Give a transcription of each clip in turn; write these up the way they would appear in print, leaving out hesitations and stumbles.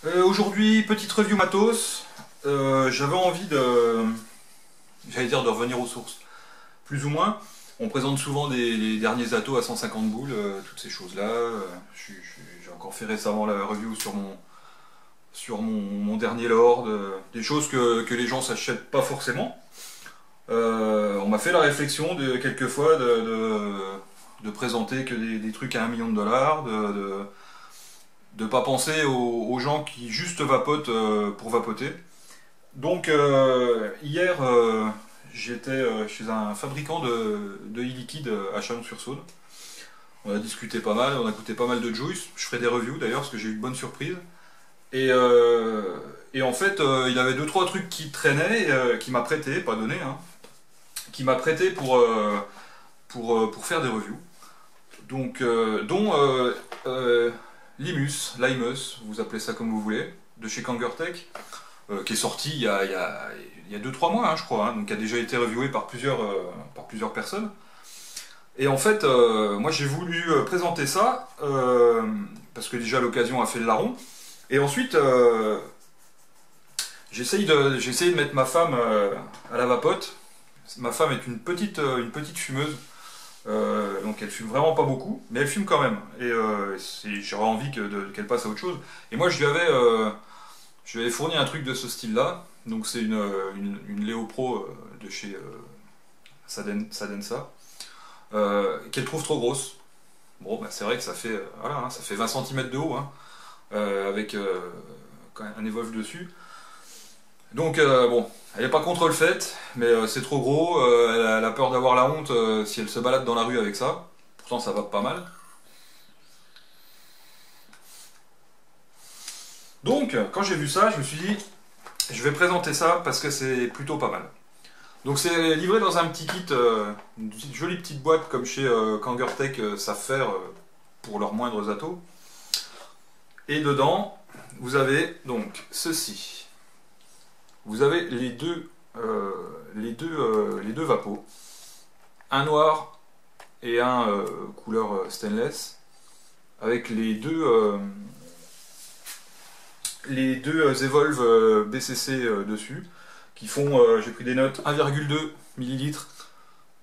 Aujourd'hui, petite review matos. J'avais envie j'allais dire de revenir aux sources, plus ou moins. On présente souvent les derniers atos à 150 boules, toutes ces choses-là. J'ai encore fait récemment la review sur mon dernier Lord, des choses que les gens s'achètent pas forcément. On m'a fait la réflexion quelquefois de présenter que des trucs à 1 million de dollars, de pas penser aux gens qui juste vapotent pour vapoter. Donc hier j'étais chez un fabricant de e-liquide à Chalon-sur-Saône. On a discuté pas mal, on a goûté pas mal de juice. Je ferai des reviews d'ailleurs parce que j'ai eu de bonnes surprises. Et en fait il avait deux trois trucs qui traînaient, qui m'a prêté, pas donné, hein, qui m'a prêté pour faire des reviews. Donc dont Limus, vous appelez ça comme vous voulez, de chez Kangertech, qui est sorti il y a 2-3 mois, hein, je crois, hein, donc qui a déjà été reviewé par plusieurs personnes. Et en fait, moi j'ai voulu présenter ça, parce que déjà l'occasion a fait le larron, et ensuite j'ai essayé de mettre ma femme à la vapote. Ma femme est une petite fumeuse, donc elle fume vraiment pas beaucoup, mais elle fume quand même. Et j'aurais envie qu'elle passe à autre chose. Et moi je lui avais fourni un truc de ce style-là. Donc c'est une Léo Pro de chez Sadensa, qu'elle trouve trop grosse. Bon, bah, c'est vrai que ça fait, voilà, hein, ça fait 20 cm de haut, hein, avec quand même un Evolve dessus. Donc bon, elle n'est pas contre le fait, mais c'est trop gros, elle a peur d'avoir la honte si elle se balade dans la rue avec ça. Pourtant ça va pas mal. Donc quand j'ai vu ça, je me suis dit, je vais présenter ça parce que c'est plutôt pas mal. Donc c'est livré dans un petit kit, une jolie petite boîte comme chez Kangertech savent faire pour leurs moindres atos. Et dedans, vous avez donc ceci. Vous avez les deux vapos, un noir et un couleur stainless, avec les deux Evolve BCC dessus, qui font, j'ai pris des notes, 1,2 ml.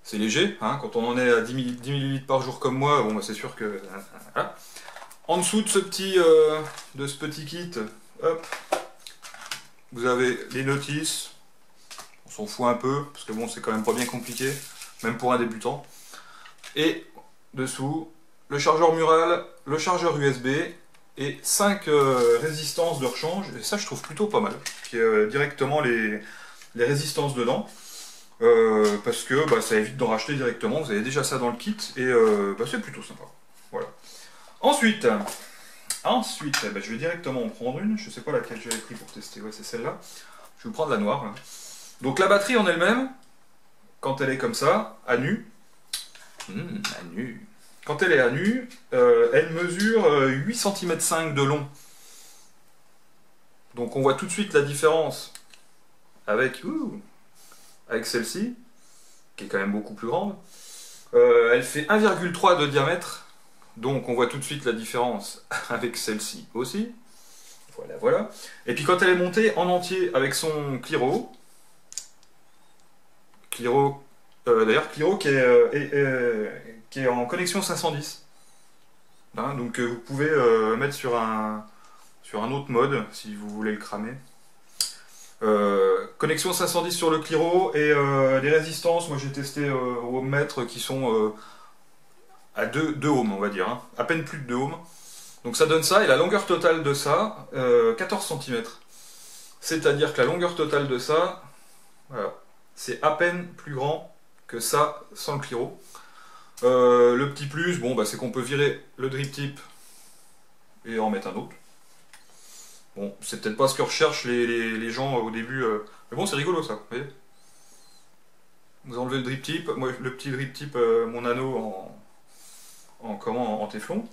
C'est léger, hein, quand on en est à 10 ml par jour comme moi, bon, bah, c'est sûr que... Voilà. En dessous de ce petit kit, hop, vous avez les notices. On s'en fout un peu, parce que bon, c'est quand même pas bien compliqué, même pour un débutant. Et dessous, le chargeur mural, le chargeur USB et 5 résistances de rechange. Et ça, je trouve plutôt pas mal, qui est directement les résistances dedans. Parce que bah, ça évite d'en racheter directement, vous avez déjà ça dans le kit, et bah, c'est plutôt sympa. Voilà. Ensuite, bah, je vais directement en prendre une. Je sais pas laquelle j'avais pris pour tester, ouais, c'est celle-là. Je vais vous prendre la noire, là. Donc la batterie en elle-même, quand elle est comme ça, à nu, à nu. Quand elle est à nu, elle mesure 8,5 cm de long. Donc on voit tout de suite la différence avec celle-ci, qui est quand même beaucoup plus grande. Elle fait 1,3 de diamètre, donc on voit tout de suite la différence avec celle-ci aussi. Voilà, voilà. Et puis quand elle est montée en entier avec son Cliro, d'ailleurs Cliro qui est en connexion 510. Hein, donc vous pouvez mettre sur un autre mode si vous voulez le cramer. Connexion 510 sur le Cliro, et les résistances, moi j'ai testé au ohmmètre qui sont à 2 ohms, on va dire, hein, à peine plus de 2 ohms. Donc ça donne ça, et la longueur totale de ça, 14 cm. C'est-à-dire que la longueur totale de ça, voilà, c'est à peine plus grand que ça sans le Cliro. Le petit plus, bon, bah, c'est qu'on peut virer le drip tip et en mettre un autre. Bon, c'est peut-être pas ce que recherchent les gens au début, mais bon, c'est rigolo ça, vous voyez. Vous enlevez le drip tip, moi le petit drip tip, mon anneau en téflon.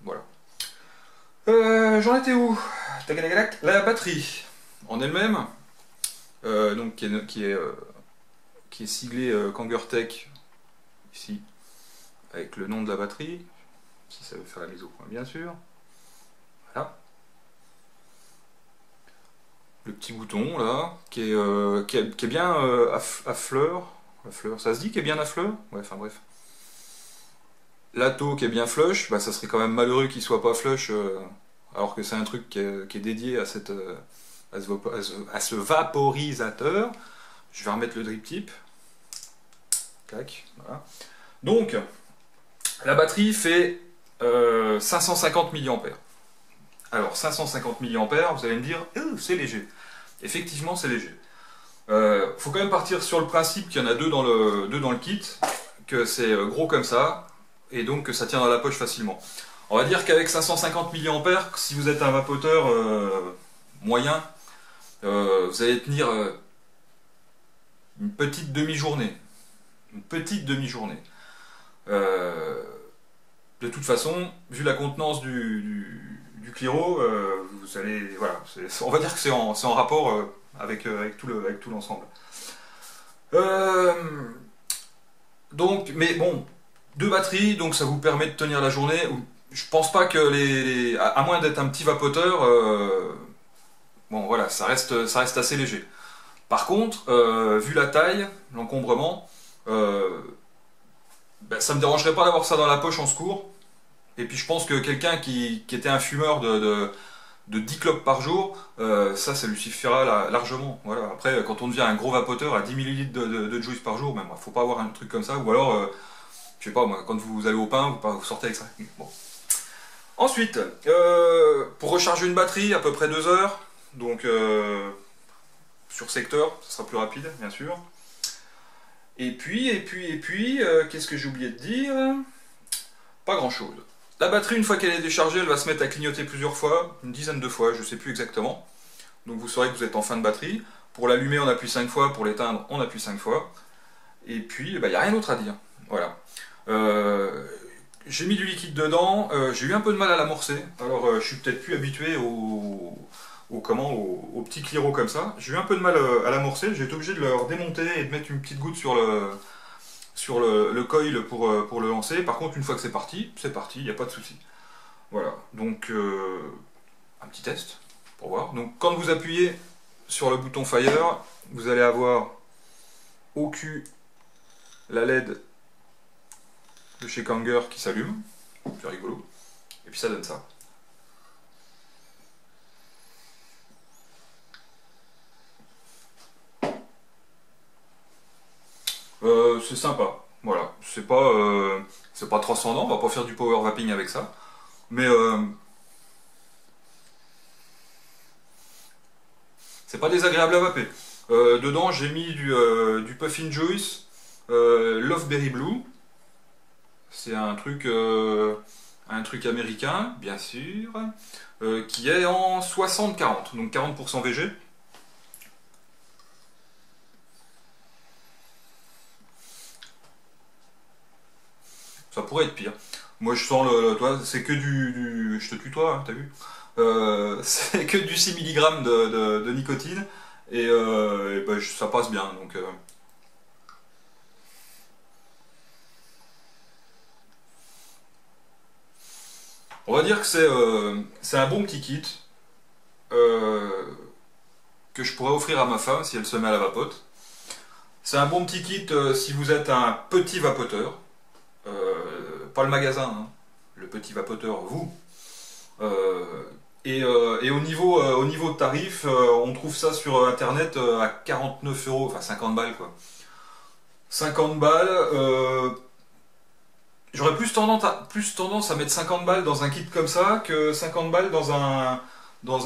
Voilà. J'en étais où? La batterie en elle-même, donc qui est siglée Kangertech ici, avec le nom de la batterie, si ça veut faire la mise au point bien sûr. Voilà. le petit bouton là, qui est bien à fleur. À fleur, ça se dit qui est bien à fleur? Ouais, enfin bref. L'atto qui est bien flush, bah, ça serait quand même malheureux qu'il soit pas flush, alors que c'est un truc qui est dédié à, à ce vaporisateur. Je vais remettre le drip tip. Tac, voilà. Donc, la batterie fait 550 mAh. Alors, 550 mAh, vous allez me dire, c'est léger. Effectivement, c'est léger. Faut quand même partir sur le principe qu'il y en a deux dans le kit, que c'est gros comme ça, et donc que ça tient dans la poche facilement. On va dire qu'avec 550 mAh, si vous êtes un vapoteur moyen, vous allez tenir une petite demi-journée. Une petite demi-journée. De toute façon, vu la contenance du Cliro, vous allez, voilà, on va dire que c'est en rapport avec tout l'ensemble. Donc, mais bon, deux batteries, donc ça vous permet de tenir la journée. Je pense pas que à moins d'être un petit vapoteur, bon voilà, ça reste assez léger. Par contre, vu la taille, l'encombrement, ben, ça me dérangerait pas d'avoir ça dans la poche en secours. Et puis je pense que quelqu'un qui était un fumeur de 10 clopes par jour, ça lui suffira largement. Voilà. Après, quand on devient un gros vapoteur à 10 ml de juice par jour, même, faut pas avoir un truc comme ça. Ou alors, je sais pas, moi, quand vous allez au pain, vous sortez avec ça. Bon. Ensuite, pour recharger une batterie, à peu près 2 heures. Donc, sur secteur, ça sera plus rapide, bien sûr. Et puis, qu'est-ce que j'ai oublié de dire? Pas grand-chose. La batterie, une fois qu'elle est déchargée, elle va se mettre à clignoter plusieurs fois, une dizaine de fois, je ne sais plus exactement. Donc vous saurez que vous êtes en fin de batterie. Pour l'allumer, on appuie 5 fois, pour l'éteindre, on appuie 5 fois. Et puis, il n'y a rien d'autre à dire. Voilà. J'ai mis du liquide dedans, j'ai eu un peu de mal à l'amorcer. Alors, je suis peut-être plus habitué au petit Cliro comme ça. J'ai eu un peu de mal à l'amorcer, j'ai été obligé de le redémonter et de mettre une petite goutte sur le coil pour le lancer. Par contre, une fois que c'est parti, il n'y a pas de souci. Voilà, donc un petit test pour voir. Donc quand vous appuyez sur le bouton Fire, vous allez avoir au cul la LED de chez Kanger qui s'allume. C'est rigolo. Et puis ça donne ça. C'est sympa, voilà, c'est pas transcendant, on va pas faire du power vaping avec ça, mais c'est pas désagréable à vaper. Dedans j'ai mis du Puffin Juice Love Berry Blue, c'est un truc américain, bien sûr, qui est en 60-40, donc 40% VG. Ça pourrait être pire. Moi je sens toi, c'est que je te tutoie, hein, t'as vu, c'est que du 6 mg de nicotine et ben, ça passe bien. Donc, on va dire que c'est un bon petit kit que je pourrais offrir à ma femme si elle se met à la vapote. C'est un bon petit kit si vous êtes un petit vapoteur. Pas le magasin, hein, le petit vapoteur, vous. Et au niveau de tarif, on trouve ça sur internet à 49 euros, enfin 50 balles quoi. 50 balles, j'aurais plus tendance à mettre 50 balles dans un kit comme ça que 50 balles dans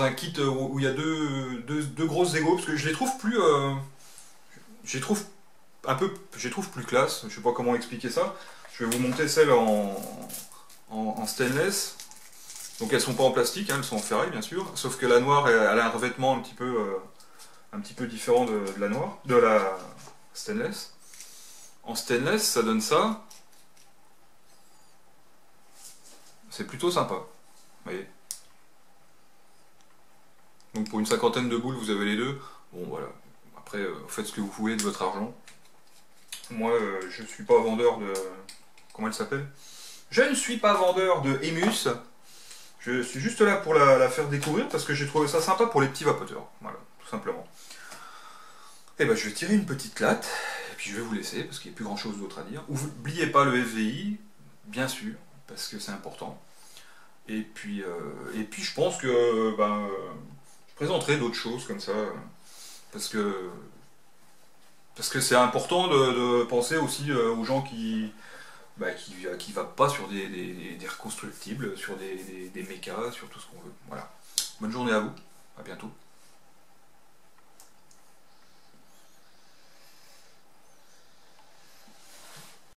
un kit où il y a deux grosses égos, parce que je les trouve plus. Je les trouve plus classe, je sais pas comment expliquer ça. Je vais vous montrer celles en stainless. Donc elles sont pas en plastique, hein, elles sont en ferraille bien sûr. Sauf que la noire, elle a un revêtement un petit peu différent de la stainless. En stainless, ça donne ça. C'est plutôt sympa. Vous voyez. Donc pour une cinquantaine de boules, vous avez les deux. Bon voilà. Après, faites ce que vous voulez de votre argent. Moi, je suis pas vendeur de... Comment elle s'appelle? Je ne suis pas vendeur de Emus. Je suis juste là pour la faire découvrir parce que j'ai trouvé ça sympa pour les petits vapoteurs. Voilà, tout tout simplement. Et ben je vais tirer une petite latte, et puis je vais vous laisser, parce qu'il n'y a plus grand chose d'autre à dire. N'oubliez pas le FVI, bien sûr, parce que c'est important. Et puis je pense que je présenterai d'autres choses comme ça, parce que c'est important de penser aussi aux gens qui va pas sur des reconstructibles, sur des mécas, sur tout ce qu'on veut. Voilà. Bonne journée à vous, à bientôt.